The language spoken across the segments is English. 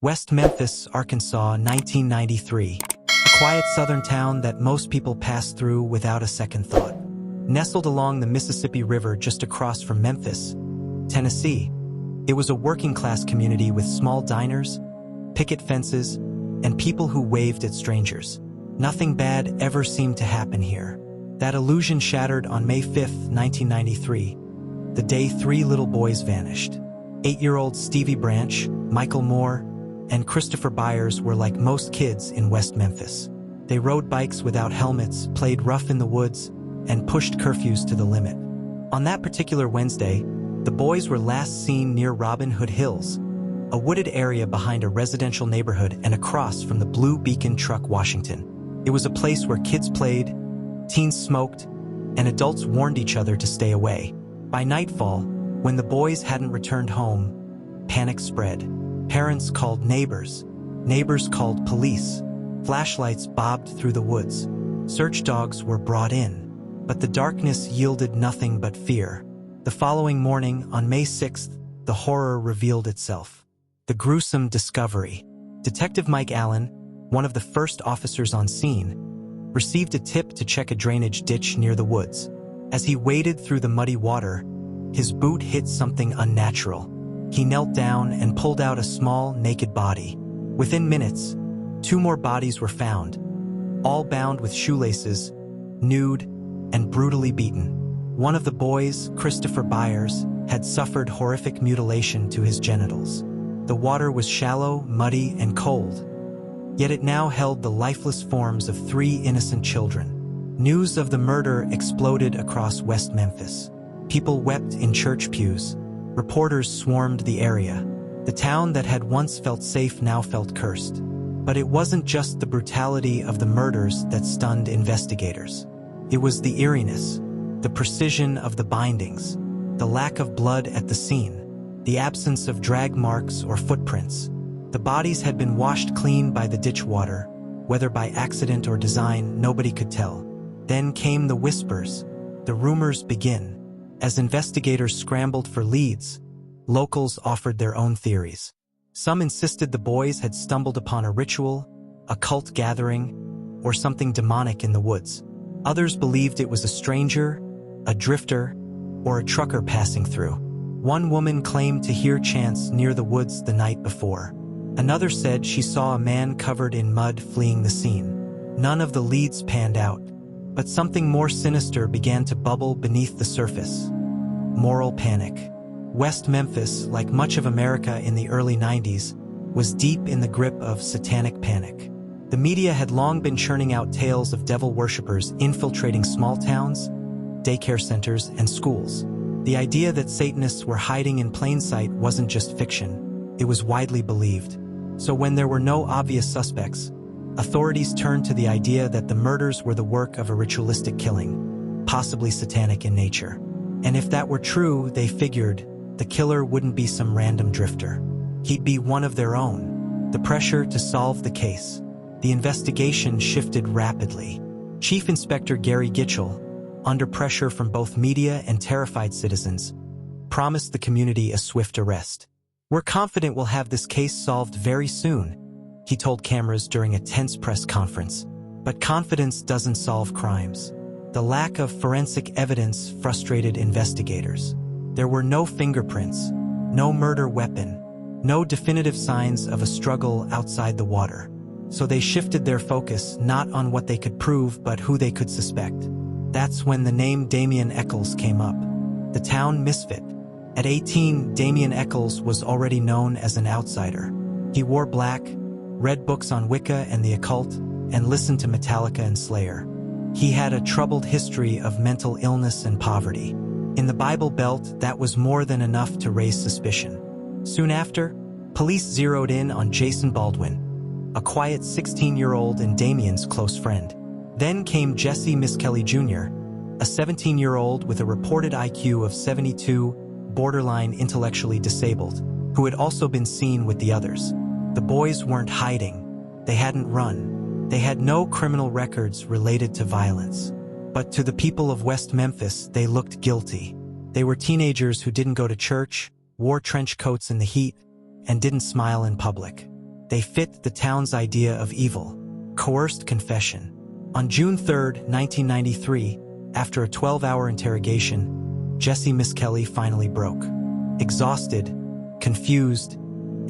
West Memphis, Arkansas, 1993. A quiet southern town that most people pass through without a second thought. Nestled along the Mississippi River just across from Memphis, Tennessee, it was a working-class community with small diners, picket fences, and people who waved at strangers. Nothing bad ever seemed to happen here. That illusion shattered on May 5, 1993, the day 3 little boys vanished. 8-year-old Stevie Branch, Michael Moore, and Christopher Byers were like most kids in West Memphis. They rode bikes without helmets, played rough in the woods, and pushed curfews to the limit. On that particular Wednesday, the boys were last seen near Robin Hood Hills, a wooded area behind a residential neighborhood and across from the Blue Beacon Truck, Washington. It was a place where kids played, teens smoked, and adults warned each other to stay away. By nightfall, when the boys hadn't returned home, panic spread. Parents called neighbors. Neighbors called police. Flashlights bobbed through the woods. Search dogs were brought in. But the darkness yielded nothing but fear. The following morning, on May 6th, the horror revealed itself. The gruesome discovery. Detective Mike Allen, one of the first officers on scene, received a tip to check a drainage ditch near the woods. As he waded through the muddy water, his boot hit something unnatural. He knelt down and pulled out a small, naked body. Within minutes, 2 more bodies were found, all bound with shoelaces, nude, and brutally beaten. One of the boys, Christopher Byers, had suffered horrific mutilation to his genitals. The water was shallow, muddy, and cold, yet it now held the lifeless forms of 3 innocent children. News of the murder exploded across West Memphis. People wept in church pews. Reporters swarmed the area. The town that had once felt safe now felt cursed. But it wasn't just the brutality of the murders that stunned investigators. It was the eeriness, the precision of the bindings, the lack of blood at the scene, the absence of drag marks or footprints. The bodies had been washed clean by the ditch water. Whether by accident or design, nobody could tell. Then came the whispers. The rumors began. As investigators scrambled for leads, locals offered their own theories. Some insisted the boys had stumbled upon a ritual, a cult gathering, or something demonic in the woods. Others believed it was a stranger, a drifter, or a trucker passing through. One woman claimed to hear chants near the woods the night before. Another said she saw a man covered in mud fleeing the scene. None of the leads panned out, but something more sinister began to bubble beneath the surface. Moral panic. West Memphis, like much of America in the early 90s, was deep in the grip of satanic panic. The media had long been churning out tales of devil worshippers infiltrating small towns, daycare centers, and schools. The idea that Satanists were hiding in plain sight wasn't just fiction, it was widely believed. So when there were no obvious suspects, authorities turned to the idea that the murders were the work of a ritualistic killing, possibly satanic in nature. And if that were true, they figured, the killer wouldn't be some random drifter. He'd be one of their own. The pressure to solve the case. The investigation shifted rapidly. Chief Inspector Gary Gitchell, under pressure from both media and terrified citizens, promised the community a swift arrest. "We're confident we'll have this case solved very soon," he told cameras during a tense press conference. But confidence doesn't solve crimes. The lack of forensic evidence frustrated investigators. There were no fingerprints, no murder weapon, no definitive signs of a struggle outside the water. So they shifted their focus not on what they could prove but who they could suspect. That's when the name Damien Echols came up. The town misfit. At 18, Damien Echols was already known as an outsider. He wore black, read books on Wicca and the occult, and listened to Metallica and Slayer. He had a troubled history of mental illness and poverty. In the Bible Belt, that was more than enough to raise suspicion. Soon after, police zeroed in on Jason Baldwin, a quiet 16-year-old and Damien's close friend. Then came Jesse Miskelly Jr., a 17-year-old with a reported IQ of 72, borderline intellectually disabled, who had also been seen with the others. The boys weren't hiding. They hadn't run. They had no criminal records related to violence. But to the people of West Memphis, they looked guilty. They were teenagers who didn't go to church, wore trench coats in the heat, and didn't smile in public. They fit the town's idea of evil: coerced confession. On June 3, 1993, after a 12-hour interrogation, Jesse Misskelley finally broke. Exhausted, confused,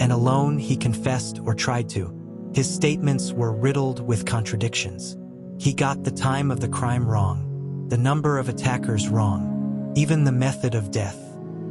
and alone, he confessed, or tried to. His statements were riddled with contradictions. He got the time of the crime wrong, the number of attackers wrong, even the method of death.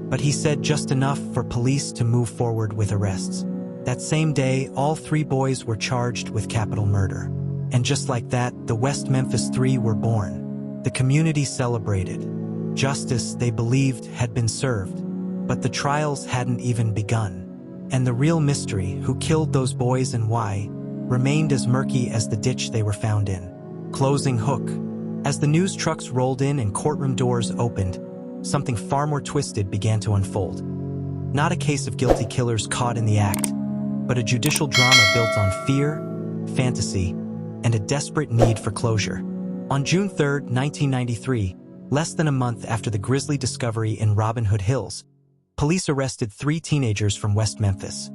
But he said just enough for police to move forward with arrests. That same day, all 3 boys were charged with capital murder. And just like that, the West Memphis Three were born. The community celebrated. Justice, they believed, had been served. But the trials hadn't even begun. And the real mystery, who killed those boys and why, remained as murky as the ditch they were found in. Closing hook. As the news trucks rolled in and courtroom doors opened, something far more twisted began to unfold. Not a case of guilty killers caught in the act, but a judicial drama built on fear, fantasy, and a desperate need for closure. On June 3, 1993, less than a month after the grisly discovery in Robin Hood Hills, police arrested 3 teenagers from West Memphis: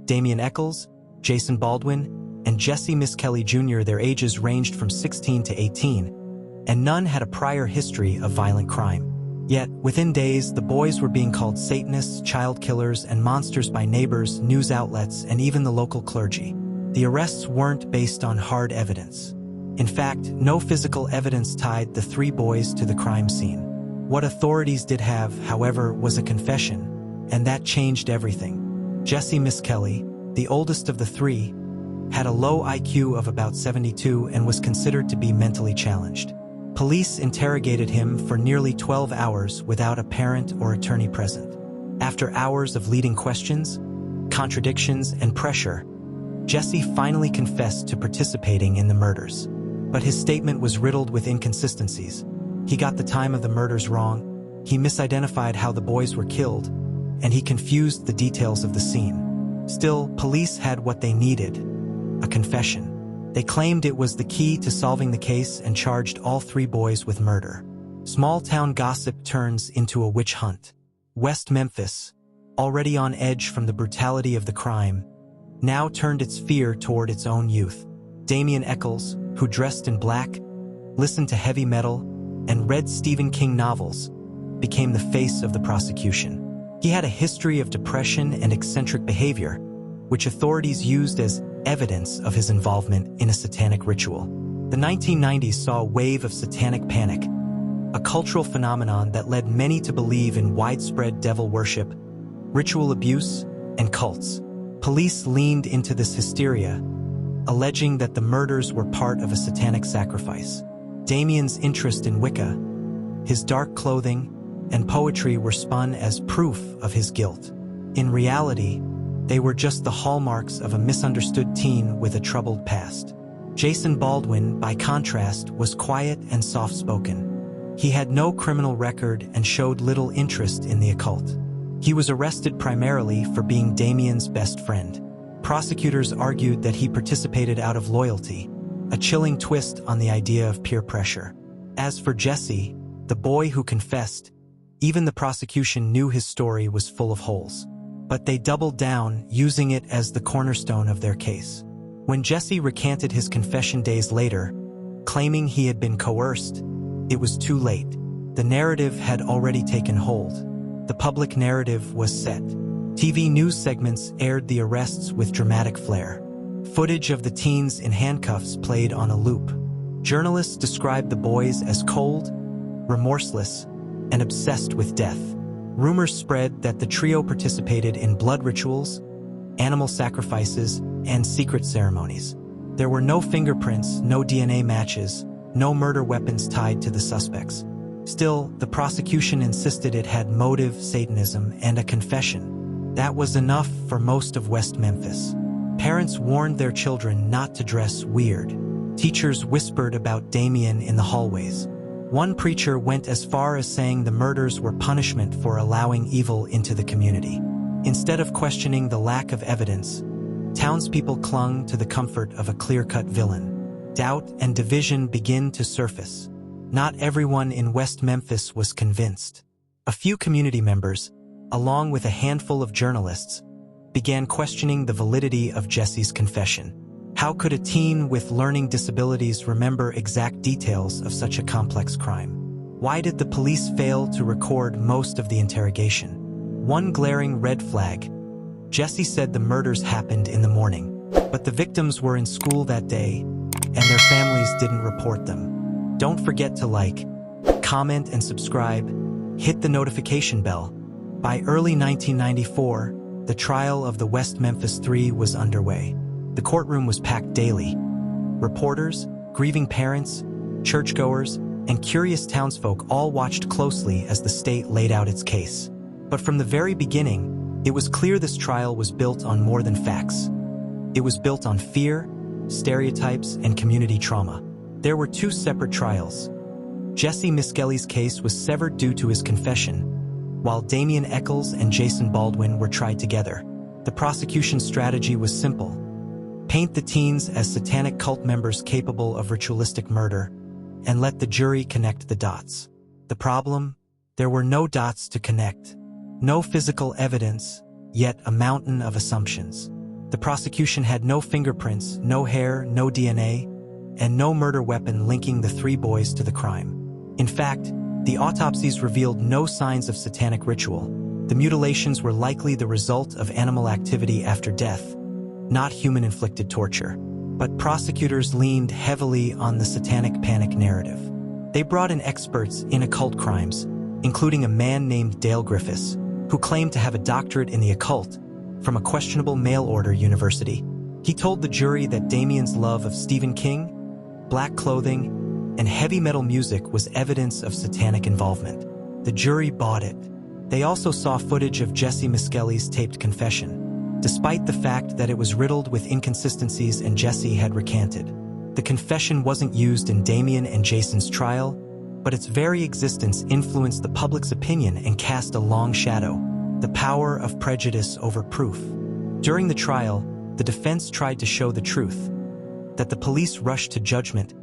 Damien Echols, Jason Baldwin, and Jesse Misskelley Jr. Their ages ranged from 16 to 18, and none had a prior history of violent crime. Yet, within days, the boys were being called Satanists, child killers, and monsters by neighbors, news outlets, and even the local clergy. The arrests weren't based on hard evidence. In fact, no physical evidence tied the 3 boys to the crime scene. What authorities did have, however, was a confession, and that changed everything. Jesse Misskelley, the oldest of the 3, had a low IQ of about 72 and was considered to be mentally challenged. Police interrogated him for nearly 12 hours without a parent or attorney present. After hours of leading questions, contradictions, and pressure, Jesse finally confessed to participating in the murders. But his statement was riddled with inconsistencies. He got the time of the murders wrong, he misidentified how the boys were killed, and he confused the details of the scene. Still, police had what they needed: a confession. They claimed it was the key to solving the case and charged all 3 boys with murder. Small-town gossip turns into a witch hunt. West Memphis, already on edge from the brutality of the crime, now turned its fear toward its own youth. Damien Echols, who dressed in black, listened to heavy metal, and read Stephen King novels, became the face of the prosecution. He had a history of depression and eccentric behavior, which authorities used as evidence of his involvement in a satanic ritual. The 1990s saw a wave of satanic panic, a cultural phenomenon that led many to believe in widespread devil worship, ritual abuse, and cults. Police leaned into this hysteria, alleging that the murders were part of a satanic sacrifice. Damien's interest in Wicca, his dark clothing, and poetry were spun as proof of his guilt. In reality, they were just the hallmarks of a misunderstood teen with a troubled past. Jason Baldwin, by contrast, was quiet and soft-spoken. He had no criminal record and showed little interest in the occult. He was arrested primarily for being Damien's best friend. Prosecutors argued that he participated out of loyalty, a chilling twist on the idea of peer pressure. As for Jesse, the boy who confessed, even the prosecution knew his story was full of holes. But they doubled down, using it as the cornerstone of their case. When Jesse recanted his confession days later, claiming he had been coerced, it was too late. The narrative had already taken hold. The public narrative was set. TV news segments aired the arrests with dramatic flair. Footage of the teens in handcuffs played on a loop. Journalists described the boys as cold, remorseless, and obsessed with death. Rumors spread that the trio participated in blood rituals, animal sacrifices, and secret ceremonies. There were no fingerprints, no DNA matches, no murder weapons tied to the suspects. Still, the prosecution insisted it had motive, Satanism, and a confession. That was enough for most of West Memphis. Parents warned their children not to dress weird. Teachers whispered about Damien in the hallways. One preacher went as far as saying the murders were punishment for allowing evil into the community. Instead of questioning the lack of evidence, townspeople clung to the comfort of a clear-cut villain. Doubt and division began to surface. Not everyone in West Memphis was convinced. A few community members, along with a handful of journalists, began questioning the validity of Jesse's confession. How could a teen with learning disabilities remember exact details of such a complex crime? Why did the police fail to record most of the interrogation? One glaring red flag: Jesse said the murders happened in the morning, but the victims were in school that day, and their families didn't report them. Don't forget to like, comment, and subscribe. Hit the notification bell. By early 1994, the trial of the West Memphis Three was underway. The courtroom was packed daily. Reporters, grieving parents, churchgoers, and curious townsfolk all watched closely as the state laid out its case. But from the very beginning, it was clear this trial was built on more than facts. It was built on fear, stereotypes, and community trauma. There were two separate trials. Jesse Miskelly's case was severed due to his confession, while Damien Echols and Jason Baldwin were tried together. The prosecution's strategy was simple: paint the teens as satanic cult members capable of ritualistic murder, and let the jury connect the dots. The problem? There were no dots to connect. No physical evidence, yet a mountain of assumptions. The prosecution had no fingerprints, no hair, no DNA, and no murder weapon linking the three boys to the crime. In fact, the autopsies revealed no signs of satanic ritual. The mutilations were likely the result of animal activity after death, not human-inflicted torture. But prosecutors leaned heavily on the satanic panic narrative. They brought in experts in occult crimes, including a man named Dale Griffiths, who claimed to have a doctorate in the occult from a questionable mail-order university. He told the jury that Damien's love of Stephen King, black clothing, and heavy metal music was evidence of satanic involvement. The jury bought it. They also saw footage of Jesse Miskelly's taped confession, despite the fact that it was riddled with inconsistencies and Jesse had recanted. The confession wasn't used in Damien and Jason's trial, but its very existence influenced the public's opinion and cast a long shadow. The power of prejudice over proof. During the trial, the defense tried to show the truth, that the police rushed to judgment,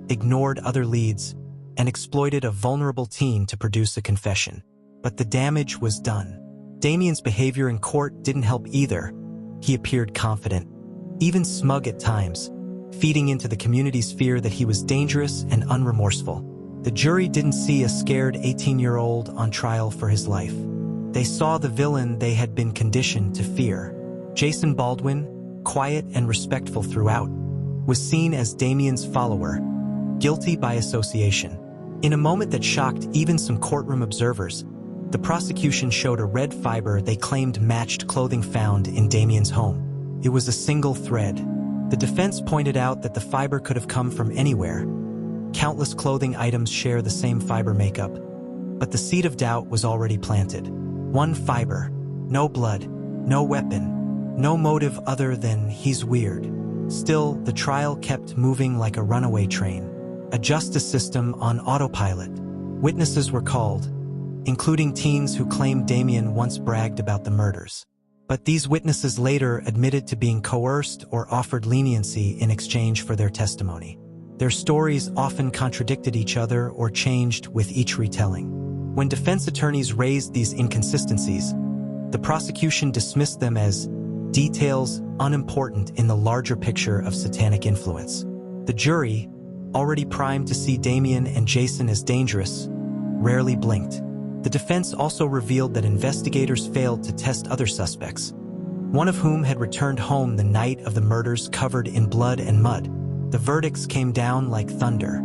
ignored other leads, and exploited a vulnerable teen to produce a confession. But the damage was done. Damien's behavior in court didn't help either. He appeared confident, even smug at times, feeding into the community's fear that he was dangerous and unremorseful. The jury didn't see a scared 18-year-old on trial for his life. They saw the villain they had been conditioned to fear. Jason Baldwin, quiet and respectful throughout, was seen as Damien's follower, guilty by association. In a moment that shocked even some courtroom observers, the prosecution showed a red fiber they claimed matched clothing found in Damien's home. It was a single thread. The defense pointed out that the fiber could have come from anywhere. Countless clothing items share the same fiber makeup, but the seed of doubt was already planted. One fiber, no blood, no weapon, no motive other than he's weird. Still, the trial kept moving like a runaway train, a justice system on autopilot. Witnesses were called, including teens who claimed Damien once bragged about the murders. But these witnesses later admitted to being coerced or offered leniency in exchange for their testimony. Their stories often contradicted each other or changed with each retelling. When defense attorneys raised these inconsistencies, the prosecution dismissed them as details unimportant in the larger picture of satanic influence. The jury, already primed to see Damien and Jason as dangerous, rarely blinked. The defense also revealed that investigators failed to test other suspects, one of whom had returned home the night of the murders covered in blood and mud. The verdicts came down like thunder.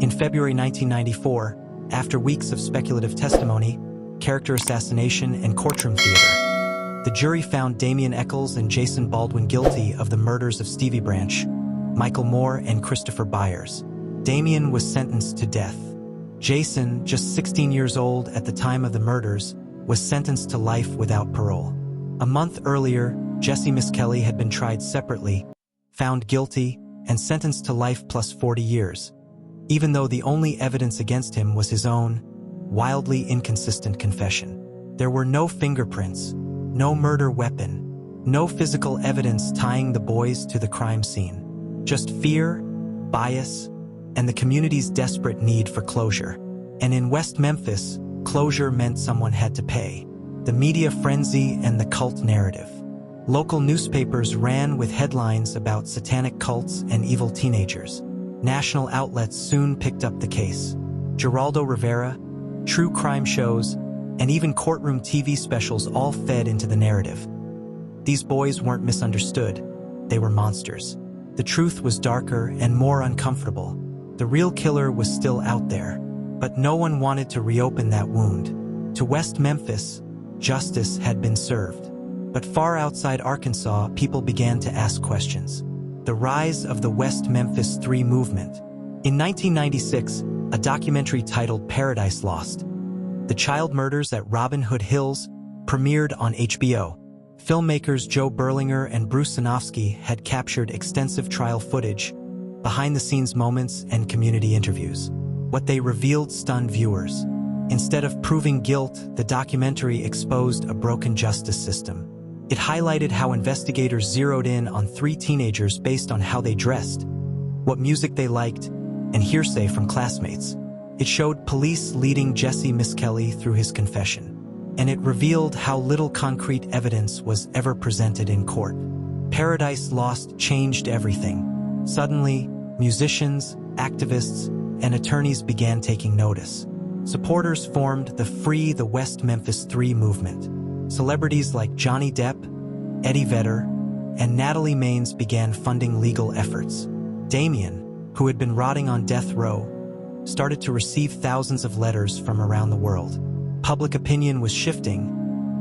In February 1994, after weeks of speculative testimony, character assassination, and courtroom theater, the jury found Damien Echols and Jason Baldwin guilty of the murders of Stevie Branch, Michael Moore, and Christopher Byers. Damien was sentenced to death. Jason, just 16 years old at the time of the murders, was sentenced to life without parole. A month earlier, Jesse Miskelly had been tried separately, found guilty, and sentenced to life plus 40 years, even though the only evidence against him was his own, wildly inconsistent confession. There were no fingerprints, no murder weapon, no physical evidence tying the boys to the crime scene. Just fear, bias, and the community's desperate need for closure. And in West Memphis, closure meant someone had to pay. The media frenzy and the cult narrative. Local newspapers ran with headlines about satanic cults and evil teenagers. National outlets soon picked up the case. Geraldo Rivera, true crime shows, and even courtroom TV specials all fed into the narrative. These boys weren't misunderstood. They were monsters. The truth was darker and more uncomfortable. The real killer was still out there, but no one wanted to reopen that wound. To West Memphis, justice had been served. But far outside Arkansas, people began to ask questions. The rise of the West Memphis Three movement. In 1996, a documentary titled Paradise Lost, The Child Murders at Robin Hood Hills, premiered on HBO. Filmmakers Joe Berlinger and Bruce Sinofsky had captured extensive trial footage, behind-the-scenes moments, and community interviews. What they revealed stunned viewers. Instead of proving guilt, the documentary exposed a broken justice system. It highlighted how investigators zeroed in on three teenagers based on how they dressed, what music they liked, and hearsay from classmates. It showed police leading Jesse Miskelly through his confession. And it revealed how little concrete evidence was ever presented in court. Paradise Lost changed everything. Suddenly, musicians, activists, and attorneys began taking notice. Supporters formed the Free the West Memphis Three movement. Celebrities like Johnny Depp, Eddie Vedder, and Natalie Maines began funding legal efforts. Damien, who had been rotting on death row, started to receive thousands of letters from around the world. Public opinion was shifting,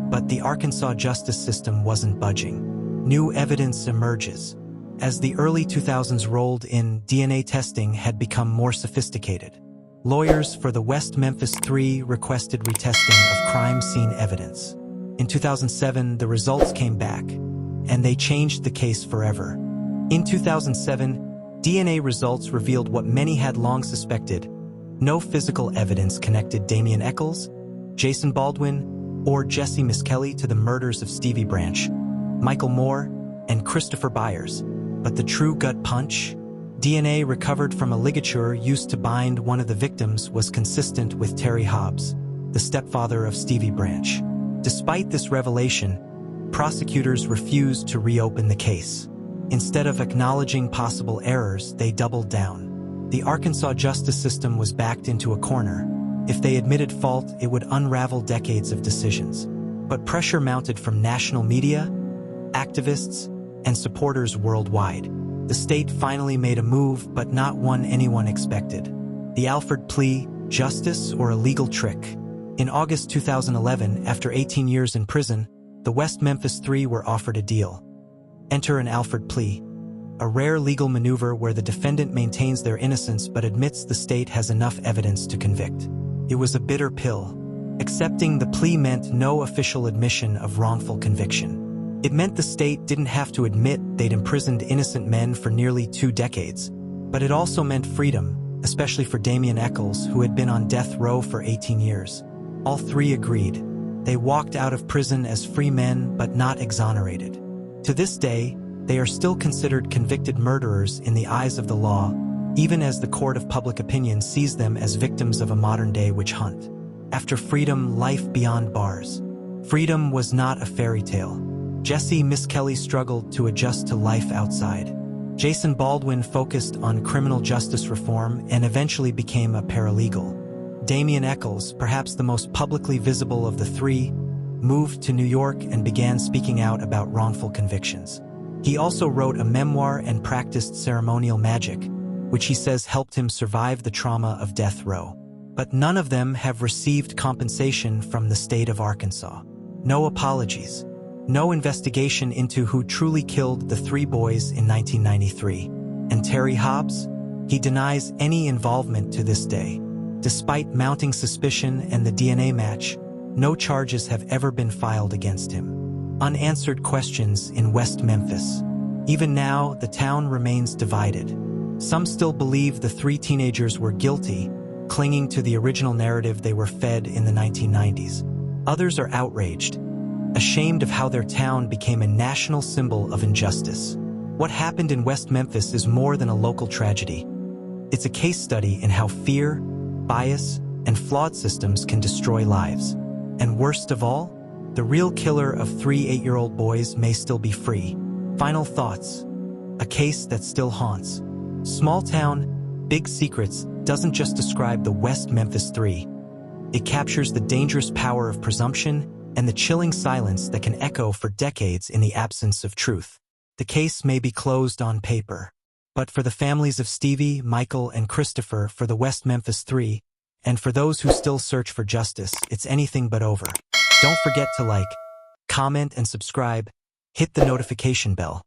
but the Arkansas justice system wasn't budging. New evidence emerges. As the early 2000s rolled in, DNA testing had become more sophisticated. Lawyers for the West Memphis Three requested retesting of crime scene evidence. In 2007, the results came back, and they changed the case forever. In 2007, DNA results revealed what many had long suspected. No physical evidence connected Damien Echols, Jason Baldwin, or Jesse Miskelly to the murders of Stevie Branch, Michael Moore, and Christopher Byers. But the true gut punch? DNA recovered from a ligature used to bind one of the victims was consistent with Terry Hobbs, the stepfather of Stevie Branch. Despite this revelation, prosecutors refused to reopen the case. Instead of acknowledging possible errors, they doubled down. The Arkansas justice system was backed into a corner. If they admitted fault, it would unravel decades of decisions. But pressure mounted from national media, activists, and supporters worldwide. The state finally made a move, but not one anyone expected. The Alford plea, justice or a legal trick? In August 2011, after 18 years in prison, the West Memphis Three were offered a deal. Enter an Alford plea, a rare legal maneuver where the defendant maintains their innocence but admits the state has enough evidence to convict. It was a bitter pill. Accepting the plea meant no official admission of wrongful conviction. It meant the state didn't have to admit they'd imprisoned innocent men for nearly 2 decades. But it also meant freedom, especially for Damien Echols, who had been on death row for 18 years. All three agreed. They walked out of prison as free men, but not exonerated. To this day, they are still considered convicted murderers in the eyes of the law, even as the court of public opinion sees them as victims of a modern-day witch hunt. After freedom, life beyond bars. Freedom was not a fairy tale. Jesse Miskelly struggled to adjust to life outside. Jason Baldwin focused on criminal justice reform and eventually became a paralegal. Damien Echols, perhaps the most publicly visible of the three, moved to New York and began speaking out about wrongful convictions. He also wrote a memoir and practiced ceremonial magic, which he says helped him survive the trauma of death row. But none of them have received compensation from the state of Arkansas. No apologies. No investigation into who truly killed the 3 boys in 1993. And Terry Hobbs? He denies any involvement to this day. Despite mounting suspicion and the DNA match, no charges have ever been filed against him. Unanswered questions in West Memphis. Even now, the town remains divided. Some still believe the 3 teenagers were guilty, clinging to the original narrative they were fed in the 1990s. Others are outraged, ashamed of how their town became a national symbol of injustice. What happened in West Memphis is more than a local tragedy. It's a case study in how fear, bias, and flawed systems can destroy lives. And worst of all, The real killer of 3 8-year-old boys may still be free. Final thoughts. A case that still haunts. Small Town, Big Secrets doesn't just describe the West Memphis Three. It captures the dangerous power of presumption and the chilling silence that can echo for decades in the absence of truth. The case may be closed on paper, but for the families of Stevie, Michael, and Christopher, for the West Memphis Three, and for those who still search for justice, it's anything but over. Don't forget to like, comment, and subscribe. Hit the notification bell.